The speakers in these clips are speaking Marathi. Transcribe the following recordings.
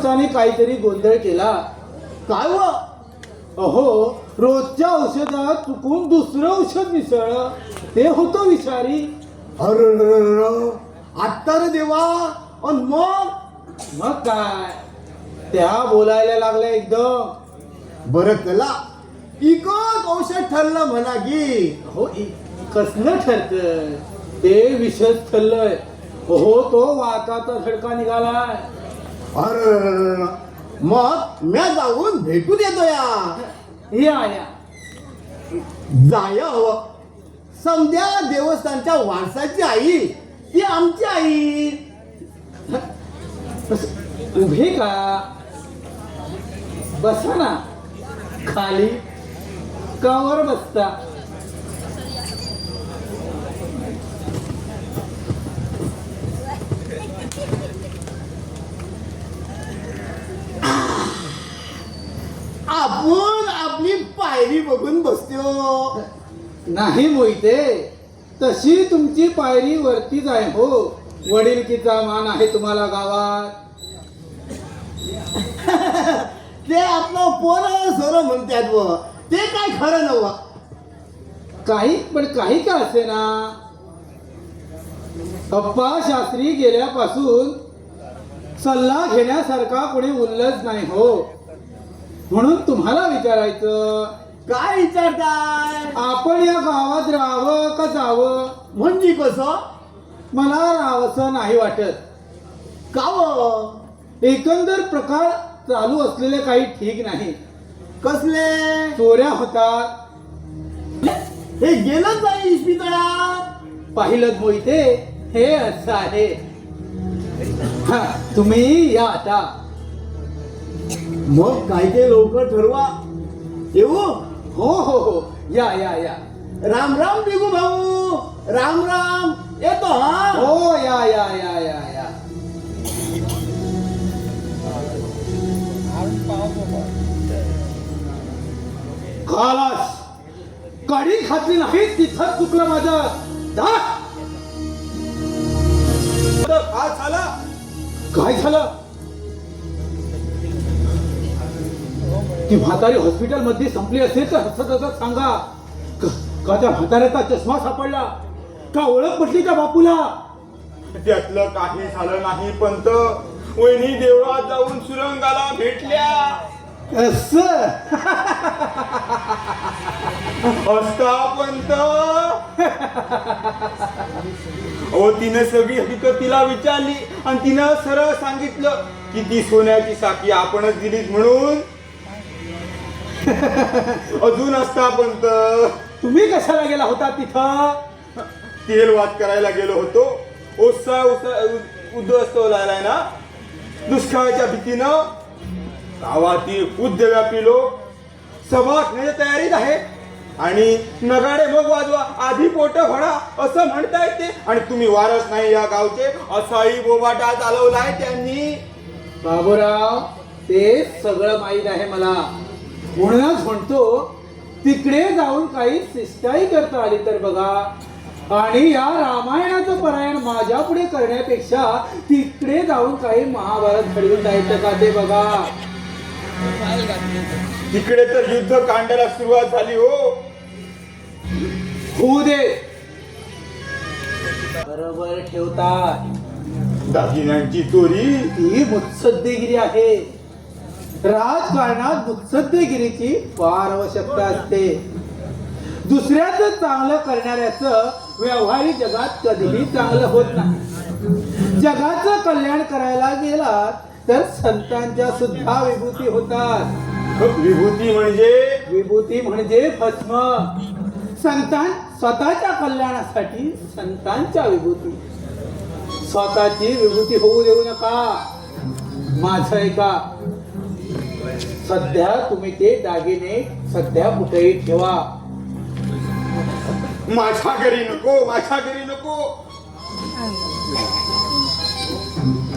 मताने काहीतरी गोंधळ केला. काय व? अहो, रोजच्या औषधात चुकून दुसरं औषध मिसळलं, ते होतं विषारी. अरे आत्ता रे देवा. अन मग काय, त्या बोलायला लागल्या एकदम. बरं केला इकच औषध ठरलं म्हणा की. हो, कसलं ठरतं, ते विषच ठरलंय. हो, तो वाताचा झडका निघालाय. अरे मग म्या जाऊन भेटून येतो या. या जाय हवं. समध्या देवस्थानच्या वारसाची आई ती आमची आई. उभे का, बसा ना खाली. कावर बसता? आपण आपली पायरी बघून बसतो. नाही मोहिते, तशी तुमची पायरी वरतीच आहे. हो, वडीलकीचा मान आहे तुम्हाला गावात. ते आपलं पोरं सोरं म्हणतात व ते काय खरं नव्ह. काही का असे ना, अप्पा शास्त्री गेल्यापासून सल्ला घेण्यासारखा कोणी उरलंच नाही. हो, म्हणून तुम्हाला विचारायचं, काय विचारताय? आपण या गावात राहावं का जावं? म्हणजे कसं? मला राहावंसं नाही वाटत. का व? एकंदर प्रकार चालू असलेले काही ठीक नाही. कसले? चोऱ्या होतात. हे गेलं नाही इस्पितळात. पाहिलं मोहिते, हे असं आहे. हा, तुम्ही या आता. मग काय ते लवकर ठरवा. येऊ? हो हो हो, या या या. राम राम बिगू भाऊ. राम राम. येतो हा. हो, या या या या या. खालास, काडी घातली नाही तिथं चुकलं माझं. जा. काय झालं? काय झालं? ती म्हातारी हॉस्पिटल मध्ये संपली असेल तर हसत हसत सांगा. का त्या म्हाताऱ्याचा चष्मा सापडला? का ओळख पटली त्या बापूला? त्यातलं काही झालं नाही पंत. वहिनी देवळात जाऊन सुरंगाला भेटल्या. असं असता पंत. ओ, तिनं सगळी हकीकत तिला विचारली आणि तिनं सरळ सांगितलं की ती सोन्याची साखी आपणच दिलीत म्हणून. अजून असता पंत. तुम्ही कशाला गेला होता तिथं? तेल वाद करायला गेलो होतो. ओसा उद्ध्वस्त झालाय ना दुष्काळाच्या भीतीनं. गावातील उद्योगातील लोक सभा घेण्याच्या तयारीत आहे आणि नगाडे मग वाजवा, आधी पोट भरा असं म्हणतायत ते. आणि तुम्ही वारस नाही या गावचे असाही बोबाटा चालवलाय त्यांनी. बाबूराव, ते सगळं माहीत आहे मला. म्हणूनच म्हणतो, तिकडे जाऊन काही शिष्टाई करता आली तर बघा. आणि या रामायणाचं पारायण माझ्या पुढे करण्यापेक्षा तिकडे जाऊन काही महाभारत घडवून जायचं का ते बघा. तिकडे तर युद्ध कांडायला सुरुवात झाली. हो, होऊ दे. बरोबर ठेवतात. दागिन्यांची चोरी ही मुत्सद्देगिरी आहे. राजकारणात मुत्सद्देगिरीची फार आवश्यकता असते. दुसऱ्याचं चांगलं करणाऱ्याचं व्यवहारिक जगात कधीही चांगलं होत नाही. जगाचं कल्याण करायला गेला तर संतांच्या सुद्धा विभूती होतात. विभूती म्हणजे भस्म. संतान स्वतःच्या कल्याणासाठी संतांच्या विभूती. स्वतःची विभूती होऊ देऊ नका. माझं ऐका, सध्या तुम्ही ते दागिने सध्या कुठेही ठेवा. माझ्या घरी नको, माझ्या घरी नको.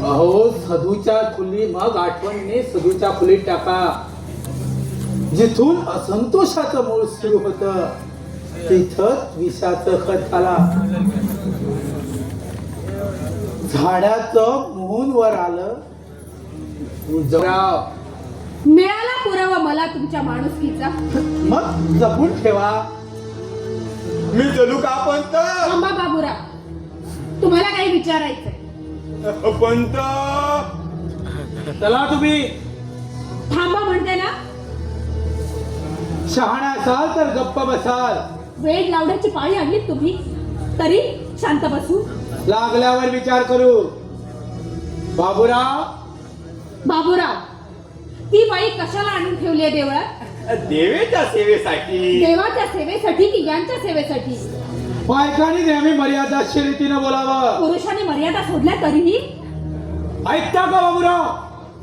अहो, सदूच्या खोली, मग आठवणीने सदूच्या खोलीत टाका. जिथून असंतोषाचं मूळ सुरू होतं तिथंच विषाचं खत घाला. झाडाचं मोहून वर आलं उद्धवराव मिळाला पुरावा मला तुमच्या माणुसकीचा. मग जपून ठेवा. मी चलू का पंत? थांबा बाबूराव, तुम्हाला काही विचारायचंय? पंत चला तुम्ही. थांबा म्हणते ना. शहाणा असाल तर गप्प बसाल. वेळ लावण्याची पाळी आणली तुम्ही, तरी शांत बसू. लागल्यावर विचार करू. बाबूराव, बाबूराव, ती बाई कशाला आणून ठेवली आहे देवळात? देवेच्या सेवेसाठी. देवाच्या सेवेसाठी की यांच्या सेवेसाठी? बायकांनी नेहमी मर्यादा रीतीनं बोलावं. पुरुषांनी मर्यादा सोडल्या तरीही ऐकता का बाबूराव?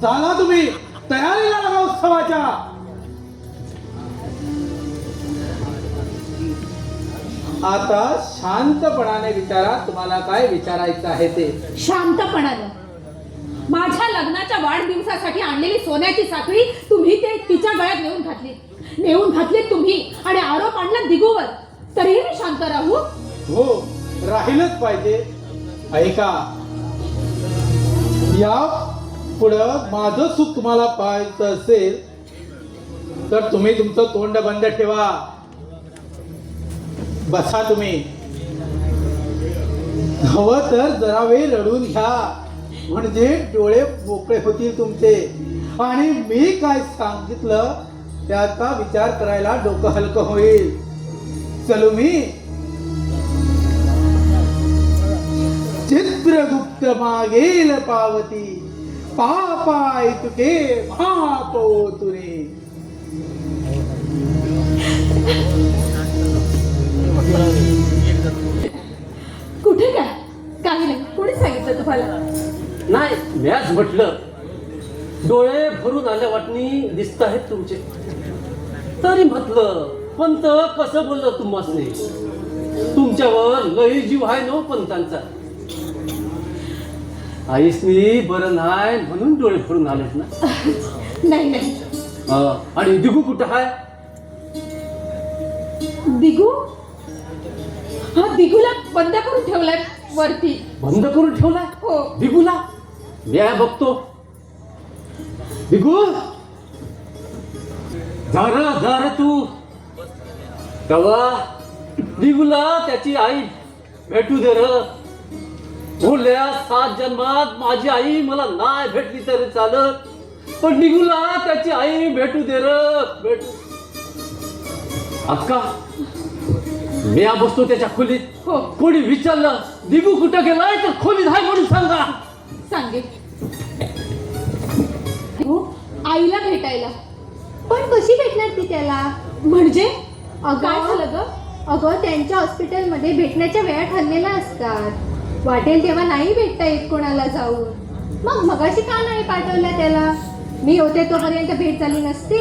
चला तुम्ही तयारीला लागा उत्सवाच्या. आता शांतपणाने विचारा, तुम्हाला काय विचारायचं आहे ते. शांतपणानं. माझ्या लग्नाच्या वाढदिवसासाठी आणलेली सोन्याची साखळी तुम्ही ते तिच्या गळ्यात नेऊन घातली तुम्ही, आणि आरोप आणला दिगूवर. तरीही मी शांत राहू? हो, राहिलंच पाहिजे. ऐका, या पुढं माझं सुख तुम्हाला पाहायचं असेल तर तुम्ही तुमचं तोंड बंद ठेवा. बसा तुम्ही. हवं तर जरा वेळ रडून घ्या, म्हणजे डोळे मोकळे होतील तुमचे, आणि मी काय सांगितलं त्याचा विचार करायला डोकं हलकं होईल. चलू मी. चित्रगुप्त मागेल पावती, पापाय तुके महापोतुरे. कुठे काय? काही नाही. कोणी सांगितलं तुम्हाला? नाही, मॅच म्हटलं. डोळे भरून आल्या वाटणी दिसत आहेत तुमचे. तरी म्हटलं पंत कसं बोललं तुम्हासने. तुमच्यावर लई जीव आहे नो पंतांचा. आईसनी बरं नाही म्हणून डोळे भरून आलेत ना. नाही नाही. आणि दिगू कुठं आहे? दिगू? हा, दिगूला बंद करून ठेवलाय वरती. बंद करून ठेवलाय? हो. दिगूला मी बघतो. दिगू, जरा तू तेव्हा दिगूला त्याची आई भेटू दे र. बोलल्या 7 जन्मात माझी आई मला नाही भेटली तरी चालत, पण दिगूला त्याची आई भेटू दे र. भेटू. अक्का, मी बसतो त्याच्या खोलीत. हो. कोणी विचारलं दिगू कुठं गेलाय तर खोलीत आहे म्हणून सांगा. सांगे. दिगू आईला भेटायला. पण कशी भेटणार ती त्याला? म्हणजे काय झालं ग? अगं, त्यांच्या हॉस्पिटलमध्ये भेटण्याच्या वेळा ठरलेल्या असतात. वाटेल तेव्हा नाही भेटता येत कोणाला जाऊन. मग मगाशी का नाही पाठवल्या त्याला? मी होते तोपर्यंत भेट झाली नसती.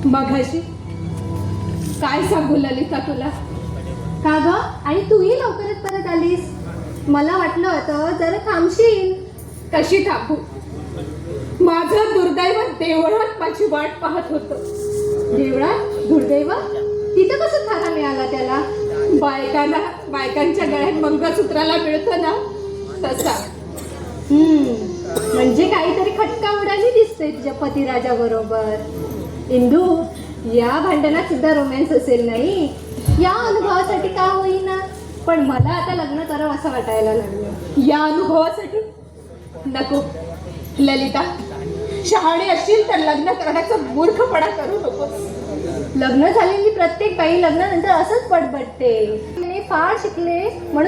मगाशी काय सांगू ललिता तुला? का ग? आणि तूही लवकरच परत आलीस. मला वाटलं होतं जरा थांबशील. कशी थांबू? माझं दुर्दैव देवळात माझी वाट पाहत होतं. देवळात दुर्दैव? तिथं कसं थारा मिळाला त्याला? बायकांच्या गळ्यात मंगळसूत्राला मिळतं ना, तसा. म्हणजे काहीतरी खटका उडाली दिसते तुझ्या पतिराजा बरोबर. इंदू, या भांडणात सुद्धा रोमॅन्स असेल नाही? या अनुभवासाठी का होईना, पण मला आता लग्न करावं असं वाटायला लागलं. या अनुभवासाठी नको ललिता. शहाणी असशील तर लग्न करण्याचा मूर्खपणा करू नकोस. लग्न झालेली प्रत्येक बाई लग्नानंतर असंच बडबडते. मी फार शिकले म्हणून